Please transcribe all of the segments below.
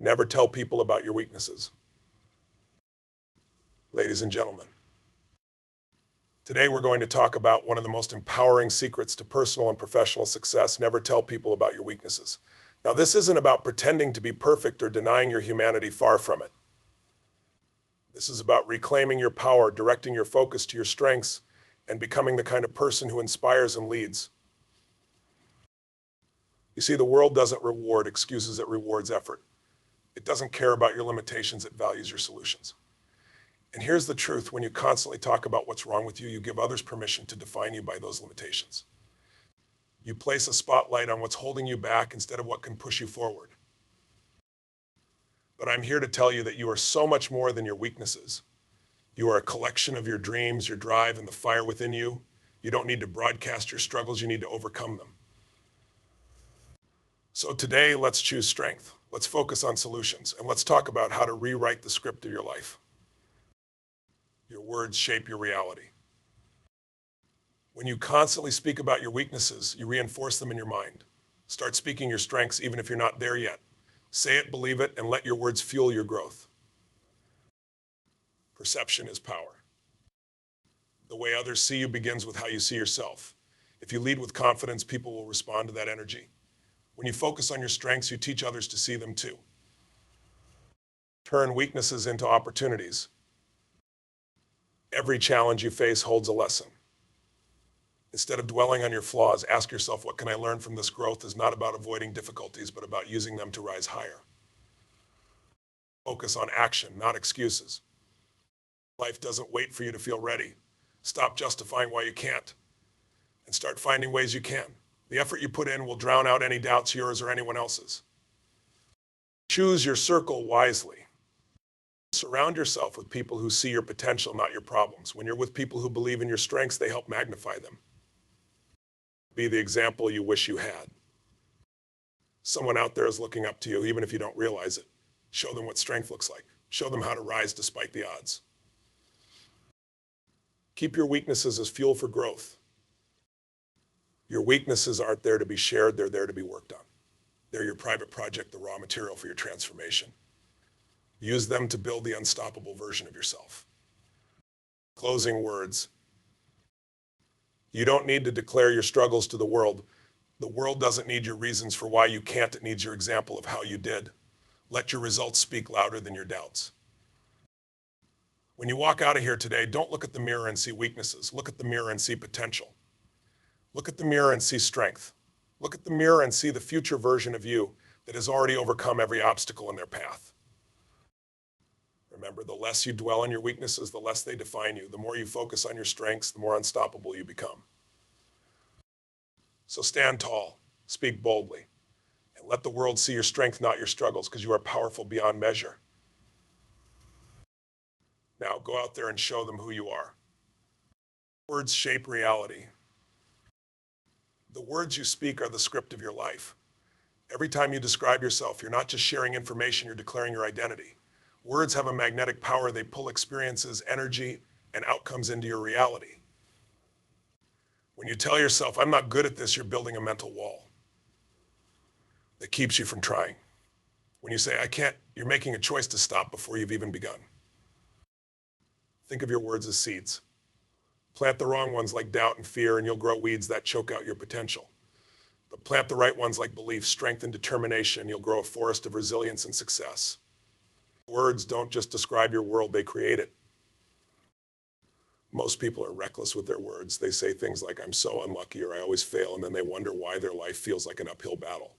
Never tell people about your weaknesses. Ladies and gentlemen, today we're going to talk about one of the most empowering secrets to personal and professional success. Never tell people about your weaknesses. Now, this isn't about pretending to be perfect or denying your humanity, far from it. This is about reclaiming your power, directing your focus to your strengths, and becoming the kind of person who inspires and leads. You see, the world doesn't reward excuses, it rewards effort. It doesn't care about your limitations, it values your solutions. And here's the truth: when you constantly talk about what's wrong with you, you give others permission to define you by those limitations. You place a spotlight on what's holding you back instead of what can push you forward. But I'm here to tell you that you are so much more than your weaknesses. You are a collection of your dreams, your drive, and the fire within you. You don't need to broadcast your struggles, you need to overcome them. So today, let's choose strength. Let's focus on solutions, and let's talk about how to rewrite the script of your life. Your words shape your reality. When you constantly speak about your weaknesses, you reinforce them in your mind. Start speaking your strengths even if you're not there yet. Say it, believe it, and let your words fuel your growth. Perception is power. The way others see you begins with how you see yourself. If you lead with confidence, people will respond to that energy. When you focus on your strengths, you teach others to see them too. Turn weaknesses into opportunities. Every challenge you face holds a lesson. Instead of dwelling on your flaws, ask yourself, what can I learn from this? Growth is not about avoiding difficulties, but about using them to rise higher. Focus on action, not excuses. Life doesn't wait for you to feel ready. Stop justifying why you can't, and start finding ways you can. The effort you put in will drown out any doubts, yours or anyone else's. Choose your circle wisely. Surround yourself with people who see your potential, not your problems. When you're with people who believe in your strengths, they help magnify them. Be the example you wish you had. Someone out there is looking up to you, even if you don't realize it. Show them what strength looks like. Show them how to rise despite the odds. Keep your weaknesses as fuel for growth. Your weaknesses aren't there to be shared, they're there to be worked on. They're your private project, the raw material for your transformation. Use them to build the unstoppable version of yourself. Closing words. You don't need to declare your struggles to the world. The world doesn't need your reasons for why you can't, it needs your example of how you did. Let your results speak louder than your doubts. When you walk out of here today, don't look at the mirror and see weaknesses. Look at the mirror and see potential. Look at the mirror and see strength. Look at the mirror and see the future version of you that has already overcome every obstacle in their path. Remember, the less you dwell on your weaknesses, the less they define you. The more you focus on your strengths, the more unstoppable you become. So stand tall, speak boldly, and let the world see your strength, not your struggles, because you are powerful beyond measure. Now go out there and show them who you are. Words shape reality. The words you speak are the script of your life. Every time you describe yourself, you're not just sharing information, you're declaring your identity. Words have a magnetic power. They pull experiences, energy, and outcomes into your reality. When you tell yourself, I'm not good at this, you're building a mental wall that keeps you from trying. When you say, I can't, you're making a choice to stop before you've even begun. Think of your words as seeds. Plant the wrong ones like doubt and fear, and you'll grow weeds that choke out your potential. But plant the right ones like belief, strength, and determination, and you'll grow a forest of resilience and success. Words don't just describe your world, they create it. Most people are reckless with their words. They say things like, I'm so unlucky, or I always fail, and then they wonder why their life feels like an uphill battle.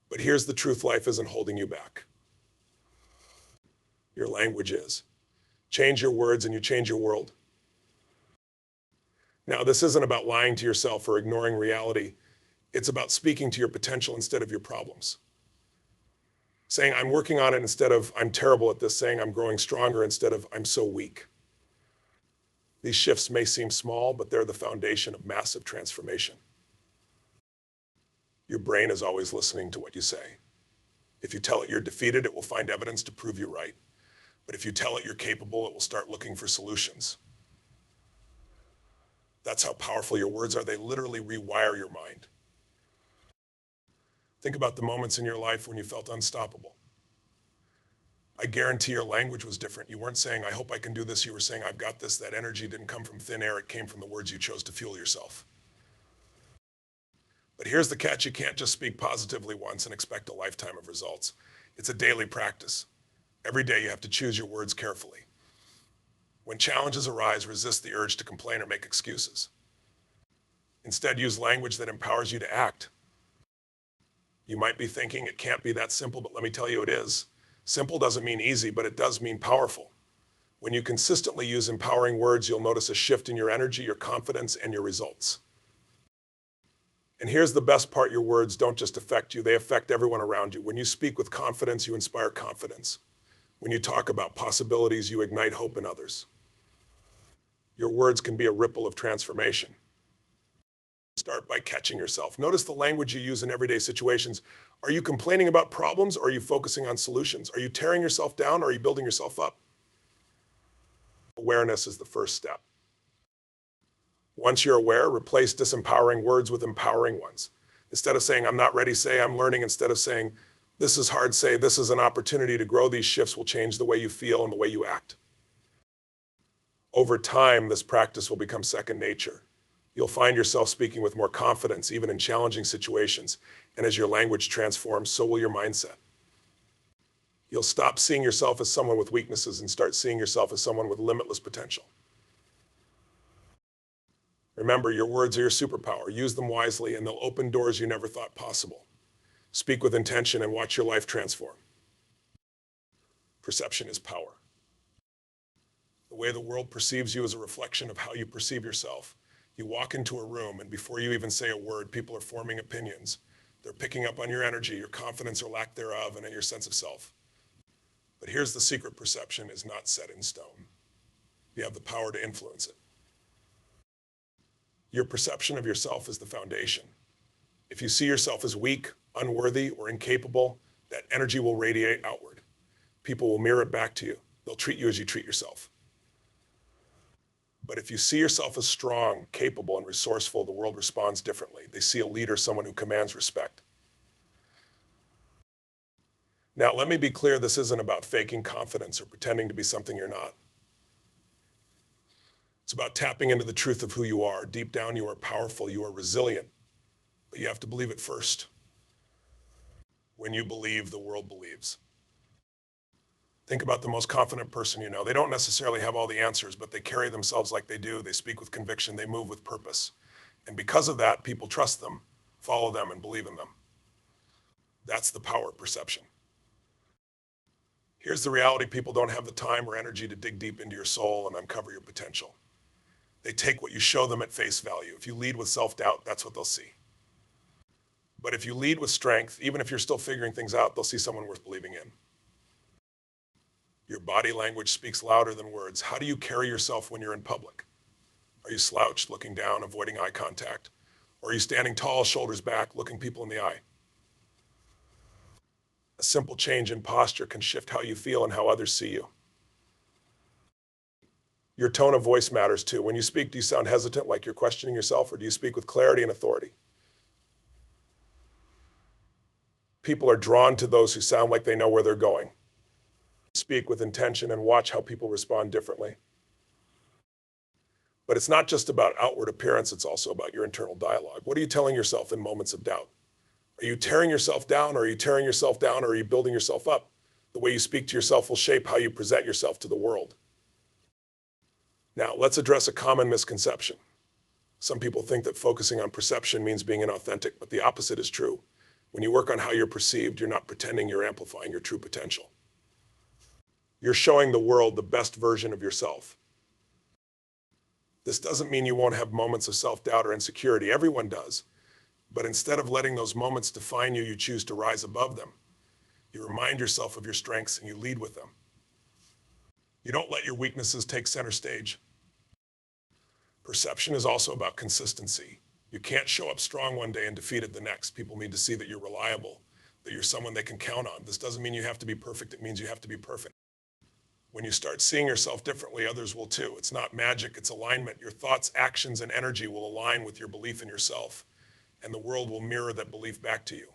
But here's the truth: life isn't holding you back. Your language is. Change your words and you change your world. Now, this isn't about lying to yourself or ignoring reality. It's about speaking to your potential instead of your problems. Saying, I'm working on it instead of, I'm terrible at this. Saying, I'm growing stronger instead of, I'm so weak. These shifts may seem small, but they're the foundation of massive transformation. Your brain is always listening to what you say. If you tell it you're defeated, it will find evidence to prove you right. But if you tell it you're capable, it will start looking for solutions. That's how powerful your words are. They literally rewire your mind. Think about the moments in your life when you felt unstoppable. I guarantee your language was different. You weren't saying, I hope I can do this. You were saying, I've got this. That energy didn't come from thin air. It came from the words you chose to fuel yourself. But here's the catch. You can't just speak positively once and expect a lifetime of results. It's a daily practice. Every day you have to choose your words carefully. When challenges arise, resist the urge to complain or make excuses. Instead, use language that empowers you to act. You might be thinking it can't be that simple, but let me tell you it is. Simple doesn't mean easy, but it does mean powerful. When you consistently use empowering words, you'll notice a shift in your energy, your confidence, and your results. And here's the best part, your words don't just affect you, they affect everyone around you. When you speak with confidence, you inspire confidence. When you talk about possibilities, you ignite hope in others. Your words can be a ripple of transformation. Start by catching yourself. Notice the language you use in everyday situations. Are you complaining about problems or are you focusing on solutions? Are you tearing yourself down or are you building yourself up? Awareness is the first step. Once you're aware, replace disempowering words with empowering ones. Instead of saying, I'm not ready, say, I'm learning. Instead of saying, this is hard, say, this is an opportunity to grow. These shifts will change the way you feel and the way you act. Over time, this practice will become second nature. You'll find yourself speaking with more confidence, even in challenging situations. And as your language transforms, so will your mindset. You'll stop seeing yourself as someone with weaknesses and start seeing yourself as someone with limitless potential. Remember, your words are your superpower. Use them wisely and they'll open doors you never thought possible. Speak with intention and watch your life transform. Perception is power. The way the world perceives you is a reflection of how you perceive yourself. You walk into a room and before you even say a word, people are forming opinions. They're picking up on your energy, your confidence or lack thereof, and your sense of self. But here's the secret: perception is not set in stone. You have the power to influence it. Your perception of yourself is the foundation. If you see yourself as weak, unworthy, or incapable, that energy will radiate outward. People will mirror it back to you. They'll treat you as you treat yourself. But if you see yourself as strong, capable, and resourceful, the world responds differently. They see a leader, someone who commands respect. Now, let me be clear, this isn't about faking confidence or pretending to be something you're not. It's about tapping into the truth of who you are. Deep down, you are powerful, you are resilient, but you have to believe it first. When you believe, the world believes. Think about the most confident person you know. They don't necessarily have all the answers, but they carry themselves like they do. They speak with conviction, they move with purpose. And because of that, people trust them, follow them, and believe in them. That's the power of perception. Here's the reality: people don't have the time or energy to dig deep into your soul and uncover your potential. They take what you show them at face value. If you lead with self-doubt, that's what they'll see. But if you lead with strength, even if you're still figuring things out, they'll see someone worth believing in. Your body language speaks louder than words. How do you carry yourself when you're in public? Are you slouched, looking down, avoiding eye contact? Or are you standing tall, shoulders back, looking people in the eye? A simple change in posture can shift how you feel and how others see you. Your tone of voice matters too. When you speak, do you sound hesitant, like you're questioning yourself, or do you speak with clarity and authority? People are drawn to those who sound like they know where they're going. Speak with intention and watch how people respond differently. But it's not just about outward appearance, it's also about your internal dialogue. What are you telling yourself in moments of doubt? Are you tearing yourself down, or are you tearing yourself down, or are you building yourself up? The way you speak to yourself will shape how you present yourself to the world. Now, let's address a common misconception. Some people think that focusing on perception means being inauthentic, but the opposite is true. When you work on how you're perceived, you're not pretending, you're amplifying your true potential. You're showing the world the best version of yourself. This doesn't mean you won't have moments of self-doubt or insecurity. Everyone does. But instead of letting those moments define you, you choose to rise above them. You remind yourself of your strengths and you lead with them. You don't let your weaknesses take center stage. Perception is also about consistency. You can't show up strong one day and defeated the next. People need to see that you're reliable, that you're someone they can count on. This doesn't mean you have to be perfect. It means you have to be perfect. When you start seeing yourself differently, others will too. It's not magic, it's alignment. Your thoughts, actions, and energy will align with your belief in yourself, and the world will mirror that belief back to you.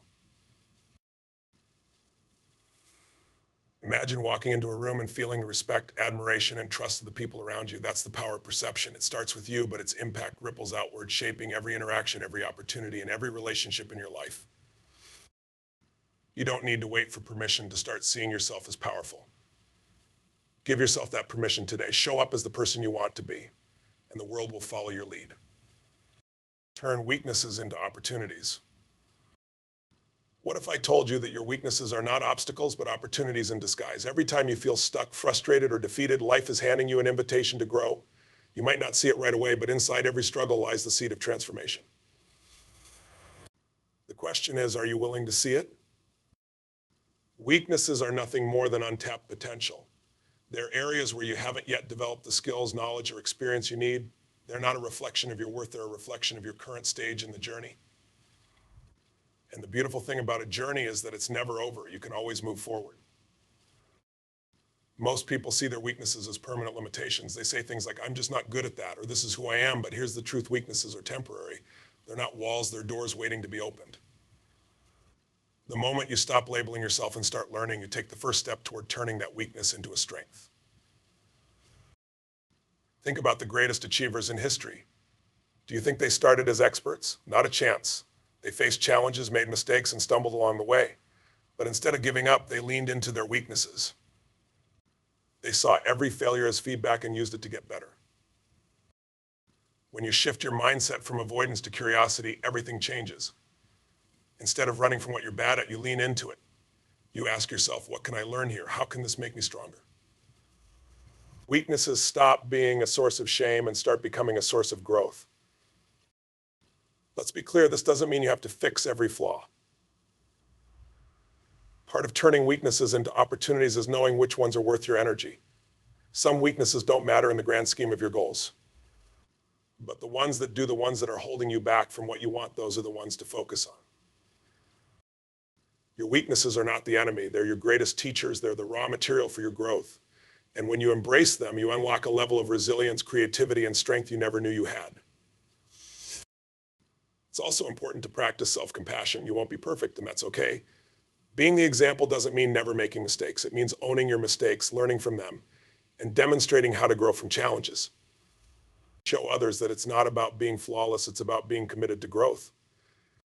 Imagine walking into a room and feeling the respect, admiration, and trust of the people around you. That's the power of perception. It starts with you, but its impact ripples outward, shaping every interaction, every opportunity, and every relationship in your life. You don't need to wait for permission to start seeing yourself as powerful. Give yourself that permission today. Show up as the person you want to be, and the world will follow your lead. Turn weaknesses into opportunities. What if I told you that your weaknesses are not obstacles, but opportunities in disguise? Every time you feel stuck, frustrated, or defeated, life is handing you an invitation to grow. You might not see it right away, but inside every struggle lies the seed of transformation. The question is, are you willing to see it? Weaknesses are nothing more than untapped potential. They're areas where you haven't yet developed the skills, knowledge, or experience you need. They're not a reflection of your worth, they're a reflection of your current stage in the journey. And the beautiful thing about a journey is that it's never over. You can always move forward. Most people see their weaknesses as permanent limitations. They say things like, I'm just not good at that, or this is who I am, but here's the truth, weaknesses are temporary. They're not walls, they're doors waiting to be opened. The moment you stop labeling yourself and start learning, you take the first step toward turning that weakness into a strength. Think about the greatest achievers in history. Do you think they started as experts? Not a chance. They faced challenges, made mistakes, and stumbled along the way. But instead of giving up, they leaned into their weaknesses. They saw every failure as feedback and used it to get better. When you shift your mindset from avoidance to curiosity, everything changes. Instead of running from what you're bad at, you lean into it. You ask yourself, what can I learn here? How can this make me stronger? Weaknesses stop being a source of shame and start becoming a source of growth. Let's be clear, this doesn't mean you have to fix every flaw. Part of turning weaknesses into opportunities is knowing which ones are worth your energy. Some weaknesses don't matter in the grand scheme of your goals. But the ones that do, the ones that are holding you back from what you want, those are the ones to focus on. Your weaknesses are not the enemy. They're your greatest teachers. They're the raw material for your growth. And when you embrace them, you unlock a level of resilience, creativity, and strength you never knew you had. It's also important to practice self-compassion. You won't be perfect, and that's okay. Being the example doesn't mean never making mistakes. It means owning your mistakes, learning from them, and demonstrating how to grow from challenges. Show others that it's not about being flawless, it's about being committed to growth.